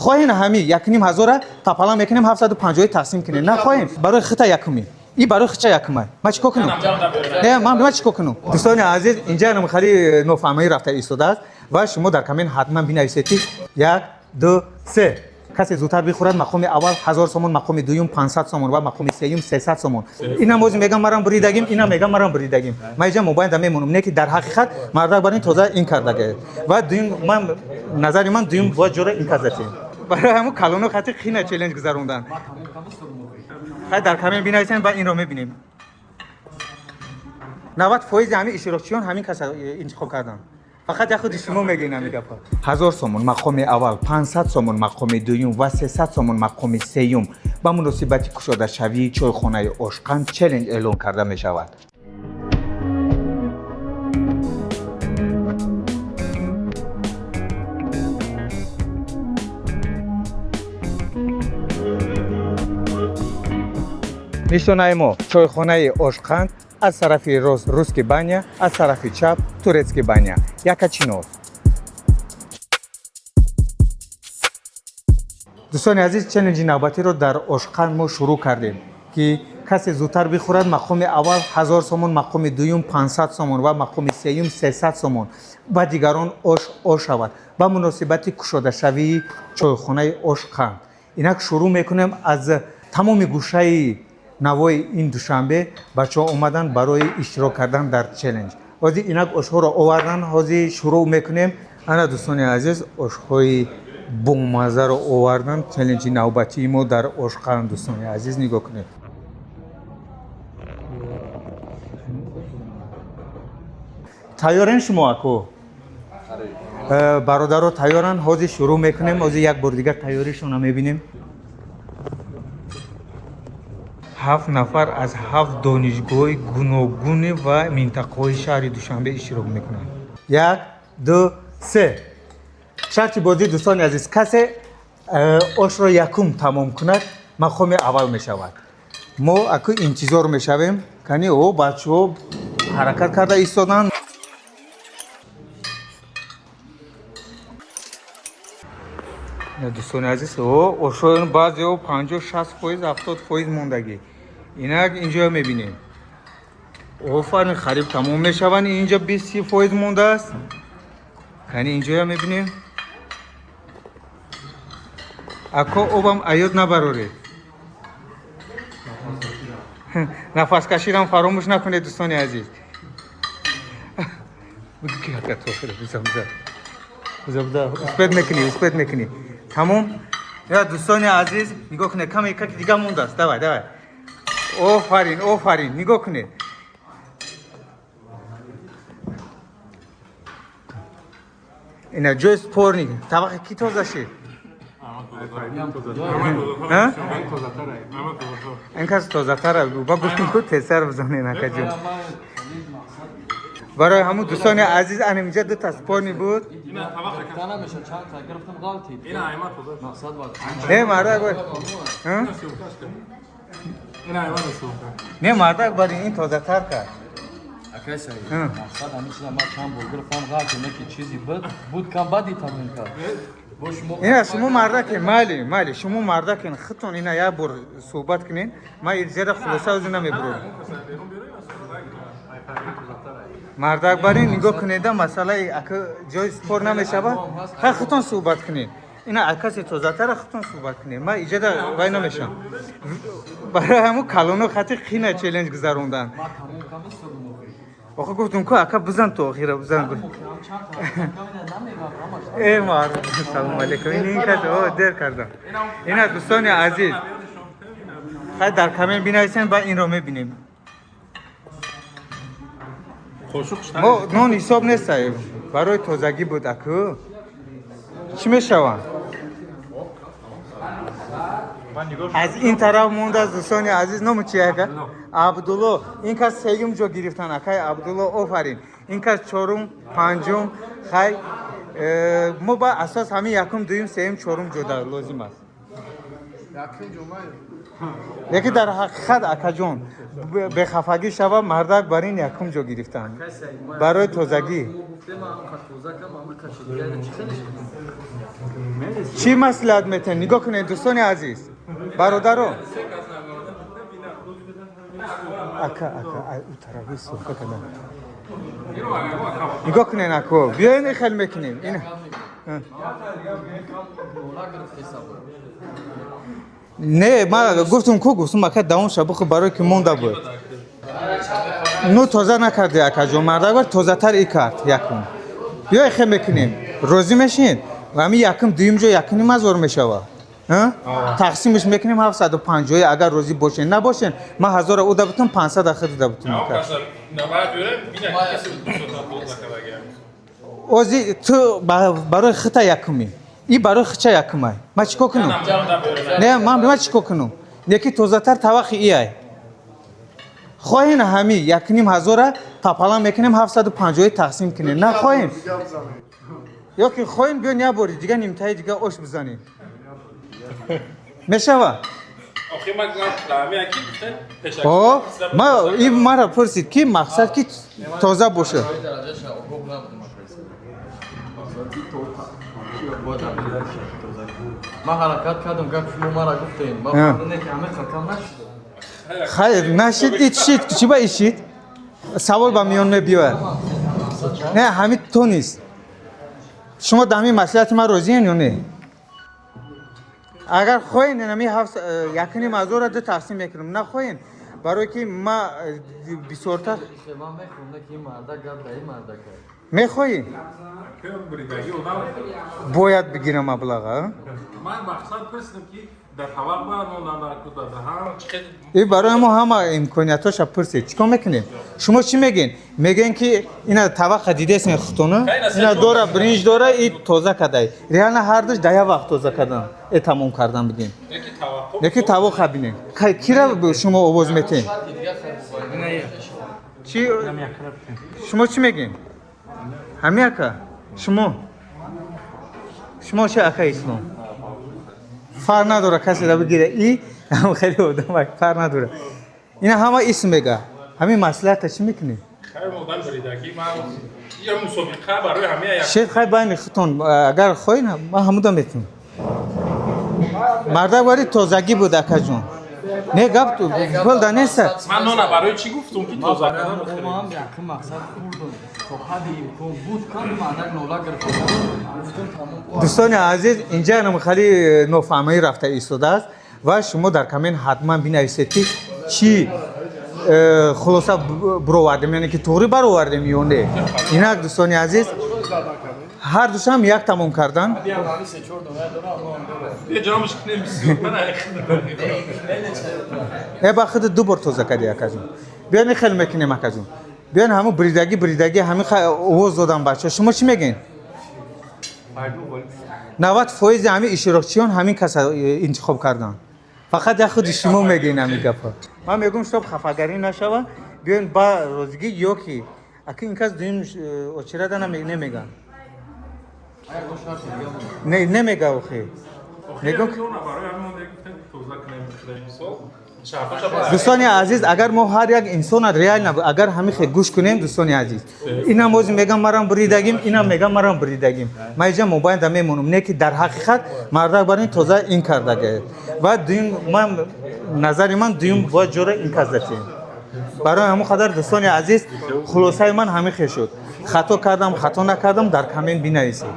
خواهین همی یک نیم هزار تپالا میکنیم 750 تقسیم کنیم نه خواهین برای خطا یکمی این برای خطا یکمه ما چیکار کنم نه ما چیکار کنم دوستان عزیز اینجا هم خیلی نوفهمی رفته ایستاده است و شما در کامنت حتما بنویسید 1 2 3 کسی زودتر بخورد مقام اول 1000 سومون مقام دوم 500 سومون و مقام سوم 300 سومون اینا موز میگم مرام بریدگیم اینا میگم مرام بریدگیم ما اینجا موبایل دم میمونم نه که در حقیقت مردا برای تازه این کردگه و دوم من نظر من دوم با جوره این کردته برای همون کلونو خاطر خینه چالش گذروندن خیلی در کامنت بنویسین و این رو میبینیم 90% همین اشتراکچیان همین کسا انتخاب کردن فقط یک خود شما میگین همین گپا 1000 سومون مقام اول 500 سومون مقام دوم و 300 سومون مقام سوم با مناسبت کشاده شوی چایخانه عشقان چالش اعلام کرده می شود نشانه ما چایخانه عشقان از طرف راست روسکی بانیا از طرف چپ تورецکی بانیا یکچینوس دوستان عزیز چالش نوبتی رو در عشقان ما شروع کردیم که کسی زودتر بخورد مقام اول 1000 سومون مقام دوم 500 سومون و مقام سوم 300 سومون و دیگران عشق شود با مناسبت کشاده شوی چایخانه عشقان اینک شروع میکنیم از تمام گوشه نوای این دوشنبه بچه‌ها اومدن برای اشتراک کردن در چالش. حاضر اینک اشخو رو آوردن حاضر شروع میکنیم. انا دوستان عزیز اشخوی بومازه رو آوردن چالش نوبتی ما در عشقان دوستان عزیز نگاه کنید. تیارین شما اکو؟ برادرها تیارن حاضر شروع میکنیم. حاضر یک بار دیگر تیاریشون رو میبینیم. 7 نفر از 7 دانشگاه گوناگون و منطقه‌های شهر دوشنبه اشتراک میکنند. 1 2 3 شرط بازی دوستان عزیز کسی عشق را یکم تمام کند مقام اول میشود. ما اکو انتظار میشویم کنی او بچه‌ها حرکت کرده ایستادن. دوستان عزیز او عشق بعضی 50 60% 70% موندگی اینا اینجا میبینیم. آفرین خریب تمام میشوند. اینجا 20% مونده است. کنی اینجا میبینیم. اکو اوبم ایاد نبرورید. نفس کشیدن فراموش نکنید دوستان عزیز. بگو که حرکت آخره بزرده اسپید میکنی تمام. یا دوستان عزیز نگاه کنید کمی یک دیگه مونده است. دوای آفرین نگاه کنید. اینا جوی سپور نگه طبقه کی تازه شد؟ این کس تازه تره با گفتیم که تسر بزنه نکه جون برای همون دوستان عزیز اینجا دو تا سپورنی بود. اینا طبقه نمیشه چند تا گرفتم غلطی. اینا ایمار خودش مقصد بود. نه مردا گفت اینا ایمار سوخت. نه مردا گفت این تازه تر کرد. اکیسه مقصد همیشه ما چند بار گرفتم غلطی نکی چیزی بود کم بدی تمرین کرد. اینا شما مردا که مالی شما مردا که خودتون اینا یا بر صحبت کنین ما زیاد خلاصه از نمیبرم. مردا برای نگاه کنید مسئله اگه جای سپور نمیشه با خودتون صحبت کنید. اینا عکاسی توزاتر خودتون صحبت کنید. ما ایجاد وای نمیشم. برای همون کلونو خاطر خینه چالش گذروندن. آخه گفتم که اکا بزن تو آخیره بزن گفت. ای مار سلام علیکم این کس دیر کردم. اینا دوستان عزیز خیلی در کامنت بنویسین و این رو میبینیم. ما نون حساب نیست برای تازگی بود اکو چی میشوند از این طرف مونده از دوستان عزیز نام چیه که عبدالله این کس سیوم جو گرفتن اکای عبدالله آفرین این کس چهارم پنجم خی ما با اساس همین یکم دویم سوم چهارم جدا لازم است یکی در حقیقت اکاجون به خفگی شوه مردک بر این یکم جا گرفتن برای تازگی چی مسئلت میتن نگاه کنید دوستان عزیز برادرو اکا او طرفی صحبت کردن نگاه کنین اکو بیاین خیلی میکنیم این نه ما گفتم کو گفتم اکا داون شبخ برای که مونده بود نو تازه نکرده اکا جو مرده تازه تر ای کرد یکم بیای خیلی میکنیم روزی میشین و همین یکم دویم جو یکنیم هزار میشوه تقسیمش میکنیم 750 اگر روزی باشین نباشین ما 1000 او دبتون 500 اخر دبتون میکرد اوزی تو برای خطا یکمی ای برای خچه یکمه ما چیکار کنم نه ما چیکار کنم یکی تازه تر توقع ای خواهین همی یکنیم 1000 تپالا میکنیم 750 تقسیم کنیم نه خواهین یا که خواهین بیان یا باری دیگه نیمتای دیگه اوش بزنیم میشوه ما این مرا پرسید که مقصد که تازه باشه ما حرکت کردم گفت شما مرا گفتین ما فهمیدم که همه خطا نشد خیر نشید ایشید چی با ایشید سوال با میان بیاید نه همین تو نیست شما دمی مسئلت ما روزین یا نه اگر خواهین نمی یکنی موضوع را دو تقسیم میکنم نه خواهین برای که ما بسیارتر من میخونده که این مرده گفت به این مرده کرد میخواهی؟ باید بگیرم مبلغ من مقصد پرسیدم که در طبق باید موندن در هم این برای ما همه امکانیتاش پرسید چیکار میکنیم؟ شما چی میگین؟ میگین که اینا طبق دیده اسم خطونه اینا دوره برنج دوره این تازه کده ریال هر دوش دیا وقت تازه کردن ای تمام کردن بگین یکی طبق ببینین کی را شما آواز میتین؟ چی؟ شما چی میگین؟ همی اکا شما چه اکا اسلام فرق نداره کسی را بگیره ای هم خیلی بودم فرق نداره اینا همه اسم میگه همین مسئله چی میکنی؟ خیلی مودن بریدگی من یه مسابقه برای همه یک شاید خیلی باید خطون اگر خواهی نه ما همودا میتونم مرده باری تازگی بود اکا جون نه گفت تو گل دانست من نه برای چی گفتم که تازه کردن ما هم یکم مقصد خوردم تا حد امکان بود کن مردک نولا گرفتم گفتم تمام دوستان عزیز اینجا هم خیلی نوفهمی رفته ایستاده است و شما در کامنت حتما بنویسید که چی خلاصه برآوردیم یعنی که طوری برآوردیم یا نه اینا دوستان عزیز هر دوش هم یک تمام کردن یه جامش نمیسید من ای با خود دو بار تازه کردی اکا جون بیان خیلی میکنیم اکا جون بیان همون بریدگی همین آواز دادن بچه شما چی میگین؟ 90% همین اشتراکچیان همین کس انتخاب کردن فقط یک خود شما میگین همین گپا من میگم شب خفگری نشوه بیان با روزگی یا که اکی این کس دویم اچره دانم نمیگن نه نمیگه اوخی میگم برای همین گفتم تازه کنیم دوستان عزیز اگر ما هر یک انسان ریال نبود اگر همین خیلی گوش کنیم دوستان عزیز اینا موز میگم مرام بریدگیم اینا میگم مرام بریدگیم ما اینجا موبایل دم میمونم نه که در حقیقت مرد برای تازه این کرده و دویم من نظر من دویم با جوره این کازدیم برای همون خاطر دوستان عزیز خلاصه من همین خیلی شد خطا نکردم در کامنت بنویسید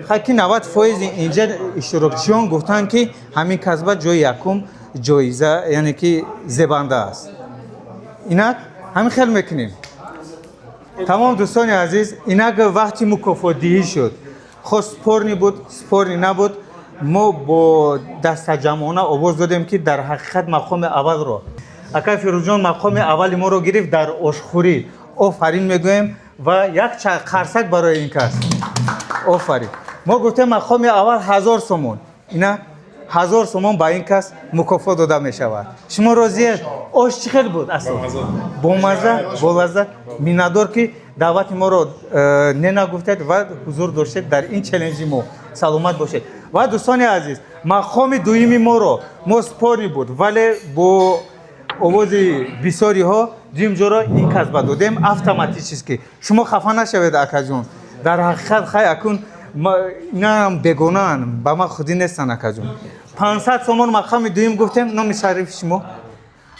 خاکی 90% اینجا اشتراکچیان گفتن که همین کسبه جای یکم جایزه یعنی که زبنده است اینا همین خیلی میکنیم تمام دوستان عزیز اینا که وقتی مکافات دهی شد خود سپورنی بود سپورنی نبود ما با دست جمعانه آواز دادیم که در حقیقت مقام اول رو اکا فیروزجان مقام اول ما رو گرفت در آشخوری آفرین میگویم و یک قرصک برای این کس آفرین ما گفتیم مقام اول 1000 سومون اینا 1000 سومون با این کس مکافات داده می شود شما راضیه آش چی خیلی بود اصلا با لذت مینادار که دعوت ما رو نگفتید و حضور داشتید در این چالش ما سلامت باشید و دوستان عزیز мақоми дуюми моро мо спори буд вале бо овози бисёриҳо дуюмҷоро ин казба додем автоматически шумо хафа нашавед акаҷон дар ҳақиқат хай акун инам бегонаан ба ман худӣ нестан акаҷон 500 сомон мақоми дуюм гуфтем номи шарифи шумо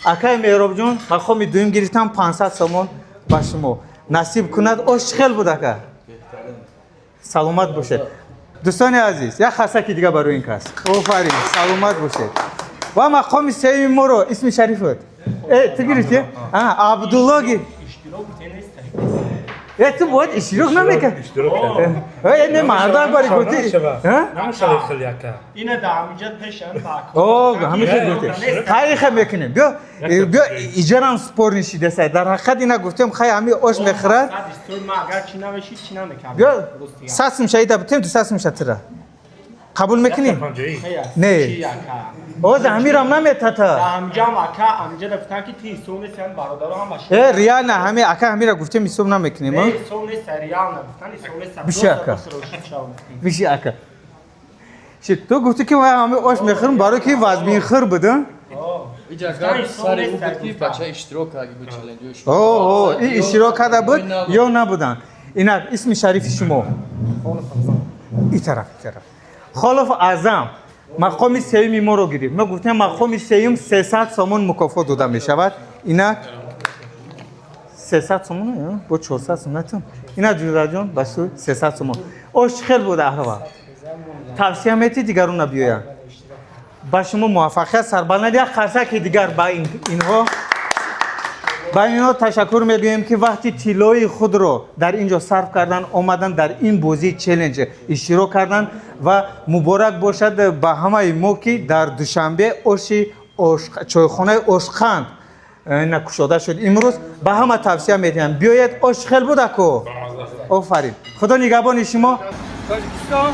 акай меҳробҷон мақоми дуюм гирифтам 500 сомон ба шумо насиб кунад ош чӣ хел буд ака саломат бошед дӯстони азиз як хасаки дига барои ин кас офарин саломат бошед ва мақоми сеюми моро исми шарифат ту гирифти абдуллоги ту бояд иштирок намекард не мардан бари гуфти намешавад хеле яка ина да ҳамиҷа пешан ҳамеша гуфти хайха мекунем бё иҷарам спор нишидасай дар ҳақиқат ина гуфтем хай ҳами ош мехӯрад бё 100 сум шаида бутем 200 сум шатира қабул мекунӣ не оза ҳамирам наметата реально ҳами ака ҳамира гуфтем ҳисоб намекунем биши ака биши ака ту гуфти ки ҳами ош мехӯрем барои ки вазминхӯр буд ин иштирок карда буд ё набуданд инак исми шарифи шумо и тараф холоф азам мақоми сеюми моро гирифт мо гуфтем мақоми сеюм 300 сомон мукофот дода мешавад инак 300 сомон бо 400 сомон натун ина ҷудаҷон ба сӯи 300 сомон ош чӣ хел буд аҳва тавсия мети дигарона биёянд ба шумо муваффақият сарбаланд як қарсаки дигар ба инҳо ташаккур мегӯем ки вақти тиллои худро дар ин ҷо сарф кардан омадан дар ин бозии челленҷ иштирок кардан ва муборак бошад ба ҳамаи мо ки дар душанбе чойхонаи ошқанд кушода шуд имрӯз ба ҳама тавсия медиҳам биёед ош чӣ хел буд ако офарин худо нигаҳбони шумо Таҷикистон